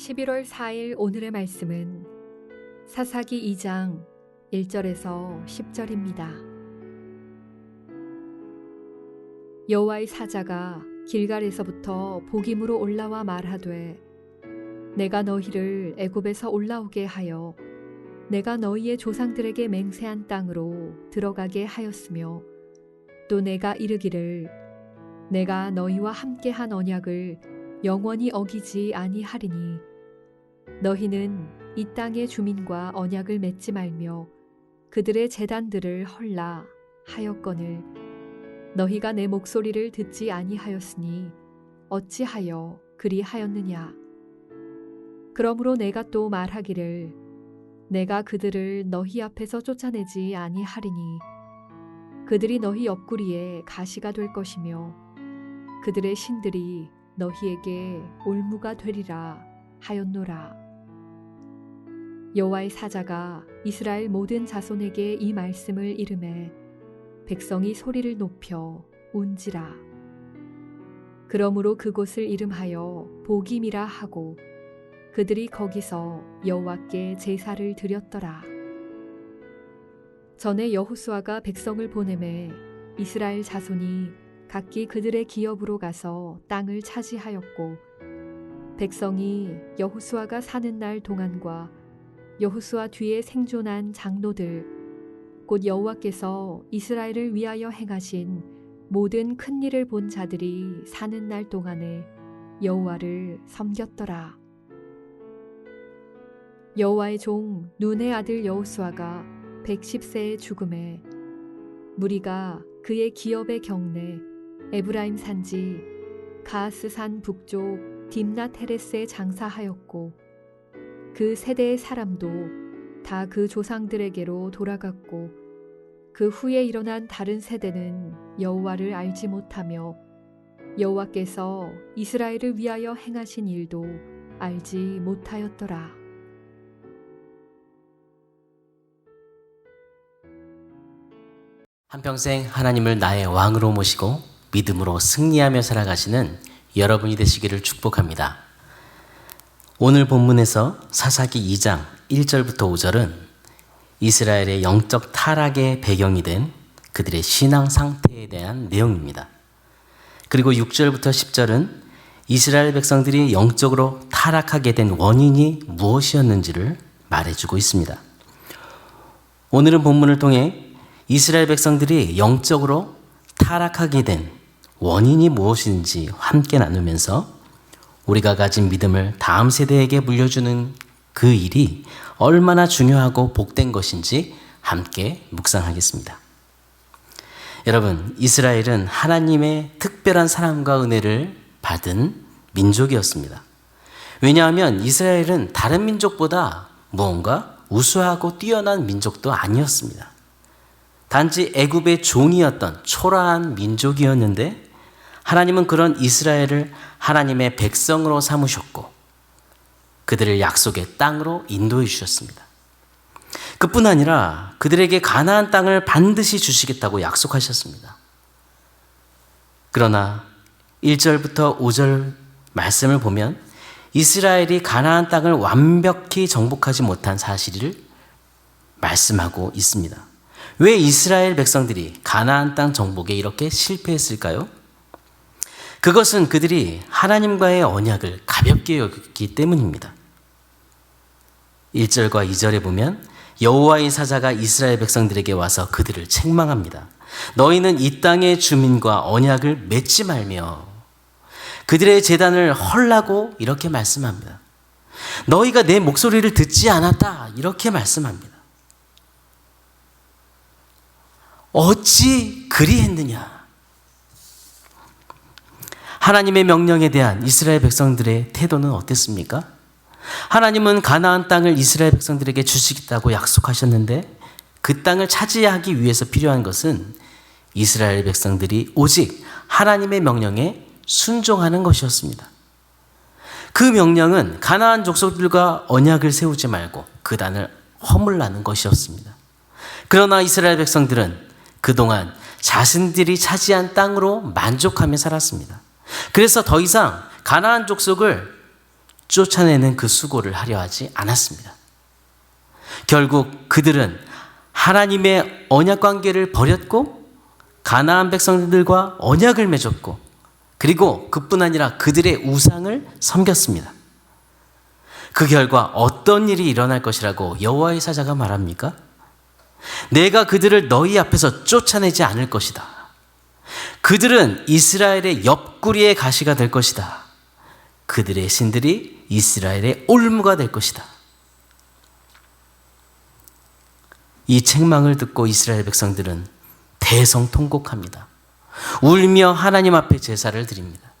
11월 4일 오늘의 말씀은 사사기 2장 1절에서 10절입니다. 여호와의 사자가 길갈에서부터 복임으로 올라와 말하되 내가 너희를 애굽에서 올라오게 하여 내가 너희의 조상들에게 맹세한 땅으로 들어가게 하였으며 또 내가 이르기를 내가 너희와 함께한 언약을 영원히 어기지 아니하리니 너희는 이 땅의 주민과 언약을 맺지 말며 그들의 제단들을 헐라 하였거늘 너희가 내 목소리를 듣지 아니하였으니 어찌하여 그리하였느냐. 그러므로 내가 또 말하기를 내가 그들을 너희 앞에서 쫓아내지 아니하리니 그들이 너희 옆구리에 가시가 될 것이며 그들의 신들이 너희에게 올무가 되리라 하였노라. 여호와의 사자가 이스라엘 모든 자손에게 이 말씀을 이르매 백성이 소리를 높여 운지라. 그러므로 그곳을 이름하여 복임이라 하고 그들이 거기서 여호와께 제사를 드렸더라. 전에 여호수아가 백성을 보내매 이스라엘 자손이 각기 그들의 기업으로 가서 땅을 차지하였고 백성이 여호수아가 사는 날 동안과 여호수아 뒤에 생존한 장로들 곧 여호와께서 이스라엘을 위하여 행하신 모든 큰 일을 본 자들이 사는 날 동안에 여호와를 섬겼더라. 여호와의 종 눈의 아들 여호수아가 110세에 죽음에 무리가 그의 기업의 경내 에브라임 산지 가하스 산 북쪽 딥낫 헤레스에 장사하였고 그 세대의 사람도 다 그 조상들에게로 돌아갔고 그 후에 일어난 다른 세대는 여호와를 알지 못하며 여호와께서 이스라엘을 위하여 행하신 일도 알지 못하였더라. 한평생 하나님을 나의 왕으로 모시고 믿음으로 승리하며 살아가시는 여러분이 되시기를 축복합니다. 오늘 본문에서 사사기 2장 1절부터 5절은 이스라엘의 영적 타락의 배경이 된 그들의 신앙 상태에 대한 내용입니다. 그리고 6절부터 10절은 이스라엘 백성들이 영적으로 타락하게 된 원인이 무엇이었는지를 말해주고 있습니다. 오늘은 본문을 통해 이스라엘 백성들이 영적으로 타락하게 된 원인이 무엇인지 함께 나누면서 우리가 가진 믿음을 다음 세대에게 물려주는 그 일이 얼마나 중요하고 복된 것인지 함께 묵상하겠습니다. 여러분, 이스라엘은 하나님의 특별한 사랑과 은혜를 받은 민족이었습니다. 왜냐하면 이스라엘은 다른 민족보다 무언가 우수하고 뛰어난 민족도 아니었습니다. 단지 애굽의 종이었던 초라한 민족이었는데 하나님은 그런 이스라엘을 하나님의 백성으로 삼으셨고 그들을 약속의 땅으로 인도해 주셨습니다. 그뿐 아니라 그들에게 가나안 땅을 반드시 주시겠다고 약속하셨습니다. 그러나 1절부터 5절 말씀을 보면 이스라엘이 가나안 땅을 완벽히 정복하지 못한 사실을 말씀하고 있습니다. 왜 이스라엘 백성들이 가나안 땅 정복에 이렇게 실패했을까요? 그것은 그들이 하나님과의 언약을 가볍게 여겼기 때문입니다. 1절과 2절에 보면 여호와의 사자가 이스라엘 백성들에게 와서 그들을 책망합니다. 너희는 이 땅의 주민과 언약을 맺지 말며 그들의 제단을 헐라고 이렇게 말씀합니다. 너희가 내 목소리를 듣지 않았다 이렇게 말씀합니다. 어찌 그리했느냐? 하나님의 명령에 대한 이스라엘 백성들의 태도는 어땠습니까? 하나님은 가나안 땅을 이스라엘 백성들에게 주시겠다고 약속하셨는데 그 땅을 차지하기 위해서 필요한 것은 이스라엘 백성들이 오직 하나님의 명령에 순종하는 것이었습니다. 그 명령은 가나안 족속들과 언약을 세우지 말고 그 땅을 허물라는 것이었습니다. 그러나 이스라엘 백성들은 그동안 자신들이 차지한 땅으로 만족하며 살았습니다. 그래서 더 이상 가나안 족속을 쫓아내는 그 수고를 하려 하지 않았습니다. 결국 그들은 하나님의 언약 관계를 버렸고 가나안 백성들과 언약을 맺었고 그리고 그뿐 아니라 그들의 우상을 섬겼습니다. 그 결과 어떤 일이 일어날 것이라고 여호와의 사자가 말합니까? 내가 그들을 너희 앞에서 쫓아내지 않을 것이다. 그들은 이스라엘의 옆구리의 가시가 될 것이다. 그들의 신들이 이스라엘의 올무가 될 것이다. 이 책망을 듣고 이스라엘 백성들은 대성통곡합니다. 울며 하나님 앞에 제사를 드립니다.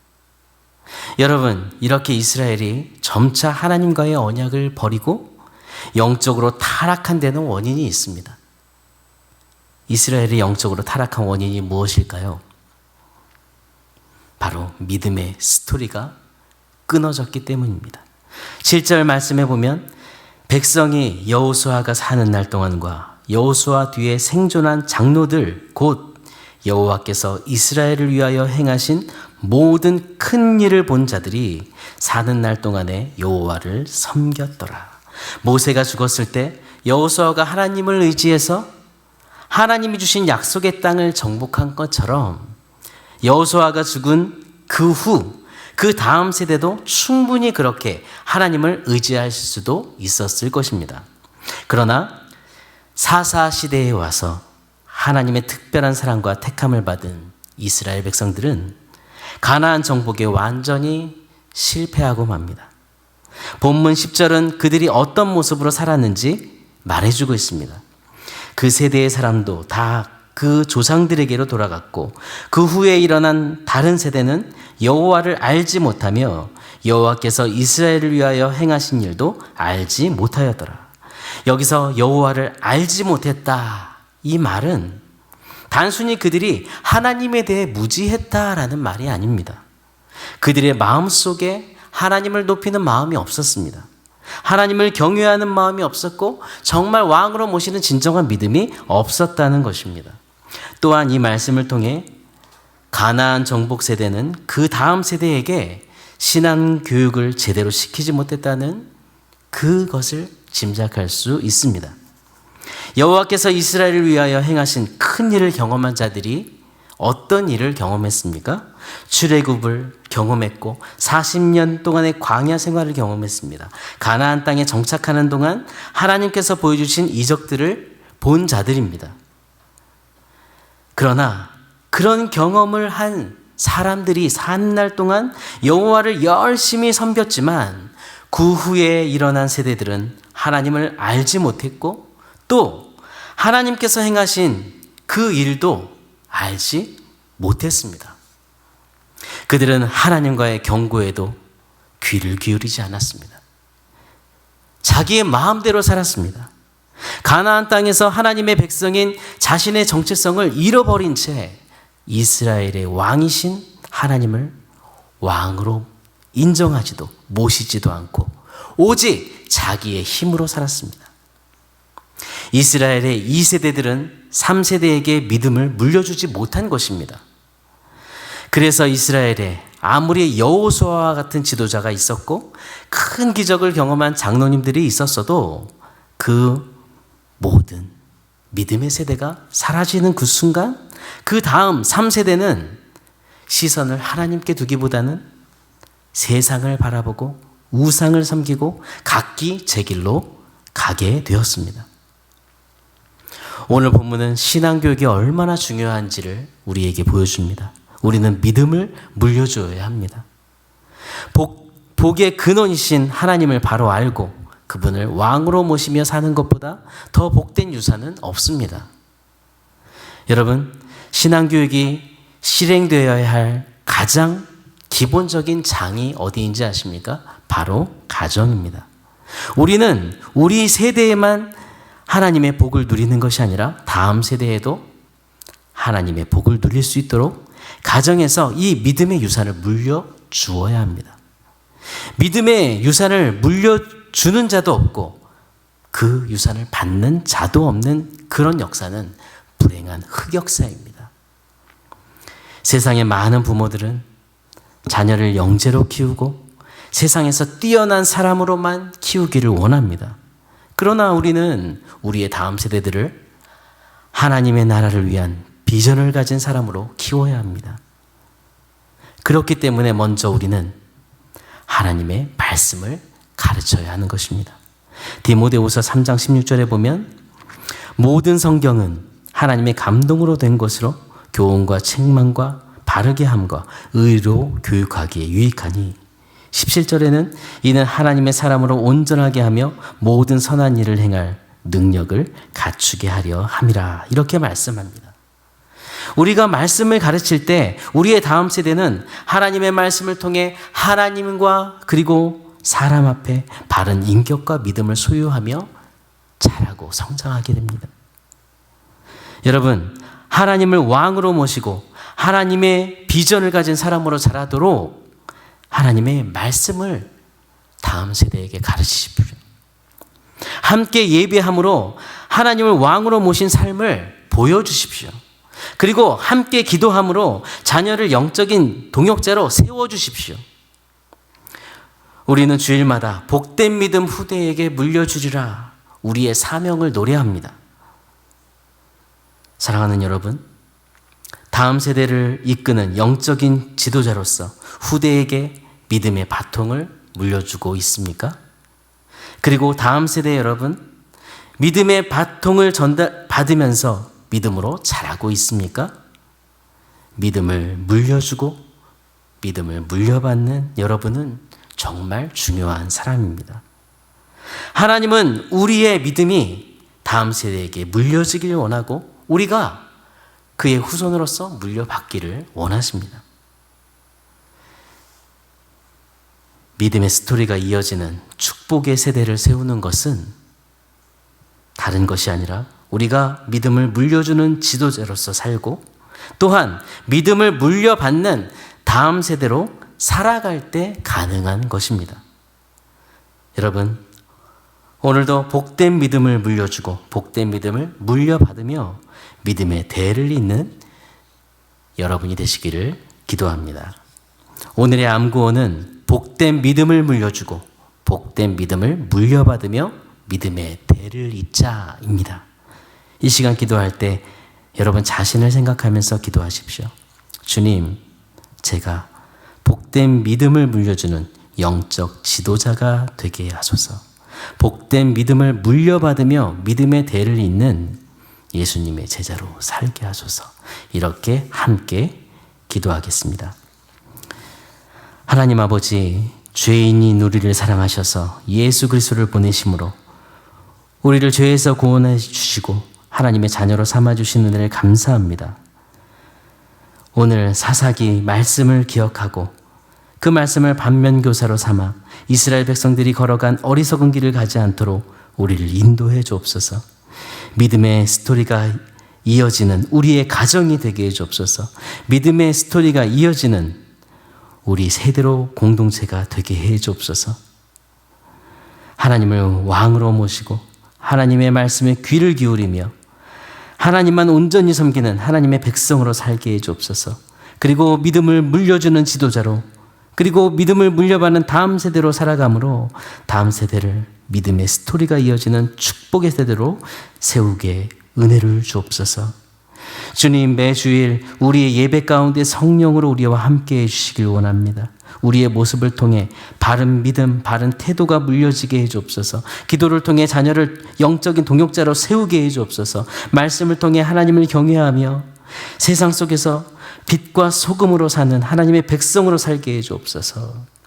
여러분, 이렇게 이스라엘이 점차 하나님과의 언약을 버리고 영적으로 타락한 데는 원인이 있습니다. 이스라엘이 영적으로 타락한 원인이 무엇일까요? 바로 믿음의 스토리가 끊어졌기 때문입니다. 7절 말씀해 보면 백성이 여호수아가 사는 날 동안과 여호수아 뒤에 생존한 장로들 곧 여호와께서 이스라엘을 위하여 행하신 모든 큰 일을 본 자들이 사는 날 동안에 여호와를 섬겼더라. 모세가 죽었을 때 여호수아가 하나님을 의지해서 하나님이 주신 약속의 땅을 정복한 것처럼 여호수아가 죽은 그 후 그 다음 세대도 충분히 그렇게 하나님을 의지할 수도 있었을 것입니다. 그러나 사사 시대에 와서 하나님의 특별한 사랑과 택함을 받은 이스라엘 백성들은 가나안 정복에 완전히 실패하고 맙니다. 본문 10절은 그들이 어떤 모습으로 살았는지 말해주고 있습니다. 그 세대의 사람도 다 그 조상들에게로 돌아갔고 그 후에 일어난 다른 세대는 여호와를 알지 못하며 여호와께서 이스라엘을 위하여 행하신 일도 알지 못하였더라. 여기서 여호와를 알지 못했다, 이 말은 단순히 그들이 하나님에 대해 무지했다라는 말이 아닙니다. 그들의 마음속에 하나님을 높이는 마음이 없었습니다. 하나님을 경외하는 마음이 없었고 정말 왕으로 모시는 진정한 믿음이 없었다는 것입니다. 또한 이 말씀을 통해 가나안 정복 세대는 그 다음 세대에게 신앙 교육을 제대로 시키지 못했다는 그것을 짐작할 수 있습니다. 여호와께서 이스라엘을 위하여 행하신 큰 일을 경험한 자들이 어떤 일을 경험했습니까? 출애굽을 경험했고 40년 동안의 광야 생활을 경험했습니다. 가나안 땅에 정착하는 동안 하나님께서 보여주신 이적들을 본 자들입니다. 그러나 그런 경험을 한 사람들이 사는 날 동안 여호와를 열심히 섬겼지만 그 후에 일어난 세대들은 하나님을 알지 못했고 또 하나님께서 행하신 그 일도 알지 못했습니다. 그들은 하나님과의 경고에도 귀를 기울이지 않았습니다. 자기의 마음대로 살았습니다. 가나안 땅에서 하나님의 백성인 자신의 정체성을 잃어버린 채 이스라엘의 왕이신 하나님을 왕으로 인정하지도 모시지도 않고 오직 자기의 힘으로 살았습니다. 이스라엘의 2세대들은 3세대에게 믿음을 물려주지 못한 것입니다. 그래서 이스라엘에 아무리 여호수아와 같은 지도자가 있었고 큰 기적을 경험한 장로님들이 있었어도 그 모든 믿음의 세대가 사라지는 그 순간 그 다음 3세대는 시선을 하나님께 두기보다는 세상을 바라보고 우상을 섬기고 각기 제 길로 가게 되었습니다. 오늘 본문은 신앙교육이 얼마나 중요한지를 우리에게 보여줍니다. 우리는 믿음을 물려줘야 합니다. 복의 근원이신 하나님을 바로 알고 그분을 왕으로 모시며 사는 것보다 더 복된 유산은 없습니다. 여러분, 신앙교육이 실행되어야 할 가장 기본적인 장이 어디인지 아십니까? 바로 가정입니다. 우리는 우리 세대에만 하나님의 복을 누리는 것이 아니라 다음 세대에도 하나님의 복을 누릴 수 있도록 가정에서 이 믿음의 유산을 물려주어야 합니다. 믿음의 유산을 물려주는 자도 없고 그 유산을 받는 자도 없는 그런 역사는 불행한 흑역사입니다. 세상의 많은 부모들은 자녀를 영재로 키우고 세상에서 뛰어난 사람으로만 키우기를 원합니다. 그러나 우리는 우리의 다음 세대들을 하나님의 나라를 위한 비전을 가진 사람으로 키워야 합니다. 그렇기 때문에 먼저 우리는 하나님의 말씀을 가르쳐야 하는 것입니다. 디모데후서 3장 16절에 보면 모든 성경은 하나님의 감동으로 된 것으로 교훈과 책망과 바르게 함과 의로 교육하기에 유익하니 17절에는 이는 하나님의 사람으로 온전하게 하며 모든 선한 일을 행할 능력을 갖추게 하려 함이라 이렇게 말씀합니다. 우리가 말씀을 가르칠 때 우리의 다음 세대는 하나님의 말씀을 통해 하나님과 그리고 사람 앞에 바른 인격과 믿음을 소유하며 자라고 성장하게 됩니다. 여러분, 하나님을 왕으로 모시고 하나님의 비전을 가진 사람으로 자라도록 하나님의 말씀을 다음 세대에게 가르치십시오. 함께 예배함으로 하나님을 왕으로 모신 삶을 보여주십시오. 그리고 함께 기도함으로 자녀를 영적인 동역자로 세워주십시오. 우리는 주일마다 복된 믿음 후대에게 물려주리라 우리의 사명을 노래합니다. 사랑하는 여러분, 다음 세대를 이끄는 영적인 지도자로서 후대에게 믿음의 바통을 물려주고 있습니까? 그리고 다음 세대 여러분, 믿음의 바통을 받으면서 믿음으로 자라고 있습니까? 믿음을 물려주고 믿음을 물려받는 여러분은 정말 중요한 사람입니다. 하나님은 우리의 믿음이 다음 세대에게 물려지길 원하고 우리가 그의 후손으로서 물려받기를 원하십니다. 믿음의 스토리가 이어지는 축복의 세대를 세우는 것은 다른 것이 아니라 우리가 믿음을 물려주는 지도자로서 살고 또한 믿음을 물려받는 다음 세대로 살아갈 때 가능한 것입니다. 여러분, 오늘도 복된 믿음을 물려주고 복된 믿음을 물려받으며 믿음의 대를 잇는 여러분이 되시기를 기도합니다. 오늘의 암구호는 복된 믿음을 물려주고 복된 믿음을 물려받으며 믿음의 대를 잇자입니다. 이 시간 기도할 때 여러분 자신을 생각하면서 기도하십시오. 주님, 제가 복된 믿음을 물려주는 영적 지도자가 되게 하소서. 복된 믿음을 물려받으며 믿음의 대를 잇는 예수님의 제자로 살게 하소서. 이렇게 함께 기도하겠습니다. 하나님 아버지, 죄인인 우리를 사랑하셔서 예수 그리스도를 보내심으로 우리를 죄에서 구원해 주시고 하나님의 자녀로 삼아주신 은혜를 감사합니다. 오늘 사사기 말씀을 기억하고 그 말씀을 반면교사로 삼아 이스라엘 백성들이 걸어간 어리석은 길을 가지 않도록 우리를 인도해 주옵소서. 믿음의 스토리가 이어지는 우리의 가정이 되게 해 주옵소서. 믿음의 스토리가 이어지는 우리 세대로 공동체가 되게 해 주옵소서. 하나님을 왕으로 모시고 하나님의 말씀에 귀를 기울이며 하나님만 온전히 섬기는 하나님의 백성으로 살게 해 주옵소서. 그리고 믿음을 물려주는 지도자로 그리고 믿음을 물려받는 다음 세대로 살아감으로 다음 세대를 믿음의 스토리가 이어지는 축복의 세대로 세우게 은혜를 주옵소서. 주님, 매주일 우리의 예배 가운데 성령으로 우리와 함께 해주시길 원합니다. 우리의 모습을 통해 바른 믿음, 바른 태도가 물려지게 해주옵소서. 기도를 통해 자녀를 영적인 동역자로 세우게 해주옵소서. 말씀을 통해 하나님을 경외하며 세상 속에서 빛과 소금으로 사는 하나님의 백성으로 살게 해주옵소서.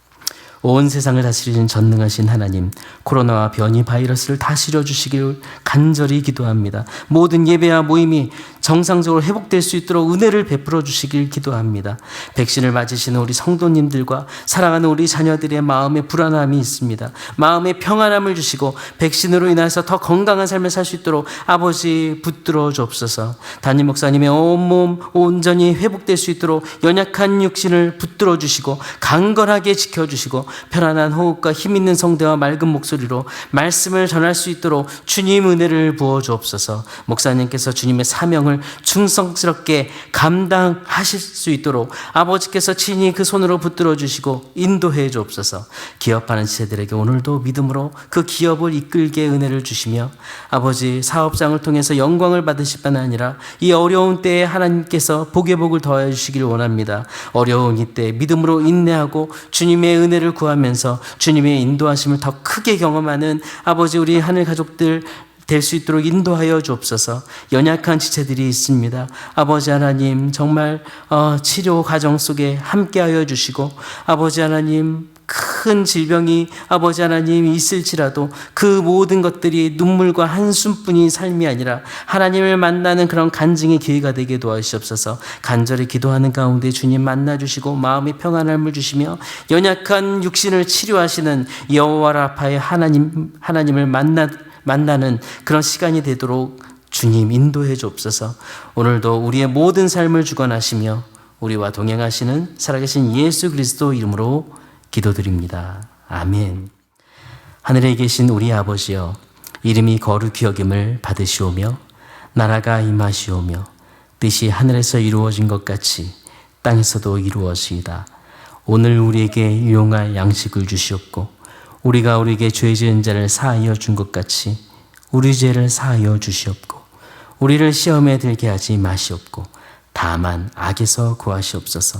온 세상을 다스리는 전능하신 하나님, 코로나와 변이 바이러스를 다스려 주시길 간절히 기도합니다. 모든 예배와 모임이 정상적으로 회복될 수 있도록 은혜를 베풀어 주시길 기도합니다. 백신을 맞으시는 우리 성도님들과 사랑하는 우리 자녀들의 마음에 불안함이 있습니다. 마음에 평안함을 주시고 백신으로 인해서 더 건강한 삶을 살 수 있도록 아버지 붙들어 주옵소서. 담임 목사님의 온몸 온전히 회복될 수 있도록 연약한 육신을 붙들어 주시고 강건하게 지켜주시고 편안한 호흡과 힘 있는 성대와 맑은 목소리로 말씀을 전할 수 있도록 주님 은혜를 부어 주옵소서. 목사님께서 주님의 사명을 마음을 충성스럽게 감당하실 수 있도록 아버지께서 친히 그 손으로 붙들어 주시고 인도해 주옵소서. 기업하는 지체들에게 오늘도 믿음으로 그 기업을 이끌게 은혜를 주시며 아버지 사업장을 통해서 영광을 받으실 뿐 아니라 이 어려운 때에 하나님께서 복의 복을 더하여 주시길 원합니다. 어려운 이때 믿음으로 인내하고 주님의 은혜를 구하면서 주님의 인도하심을 더 크게 경험하는 아버지 우리 하늘 가족들 될 수 있도록 인도하여 주옵소서. 연약한 지체들이 있습니다. 아버지 하나님 정말 치료 과정 속에 함께하여 주시고 아버지 하나님 큰 질병이 아버지 하나님 있을지라도 그 모든 것들이 눈물과 한숨뿐인 삶이 아니라 하나님을 만나는 그런 간증의 기회가 되게 도와주시옵소서. 간절히 기도하는 가운데 주님 만나주시고 마음의 평안함을 주시며 연약한 육신을 치료하시는 여호와 라파의 하나님을 만나는 그런 시간이 되도록 주님 인도해 주옵소서. 오늘도 우리의 모든 삶을 주관하시며 우리와 동행하시는 살아계신 예수 그리스도 이름으로 기도드립니다. 아멘. 하늘에 계신 우리 아버지여, 이름이 거룩히 여김을 받으시오며 나라가 임하시오며 뜻이 하늘에서 이루어진 것 같이 땅에서도 이루어지이다. 오늘 우리에게 유용할 양식을 주시옵고 우리가 우리에게 죄 지은 자를 사하여 준 것 같이 우리 죄를 사하여 주시옵고 우리를 시험에 들게 하지 마시옵고 다만 악에서 구하시옵소서.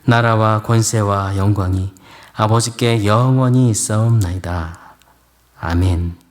나라와 권세와 영광이 아버지께 영원히 있사옵나이다. 아멘.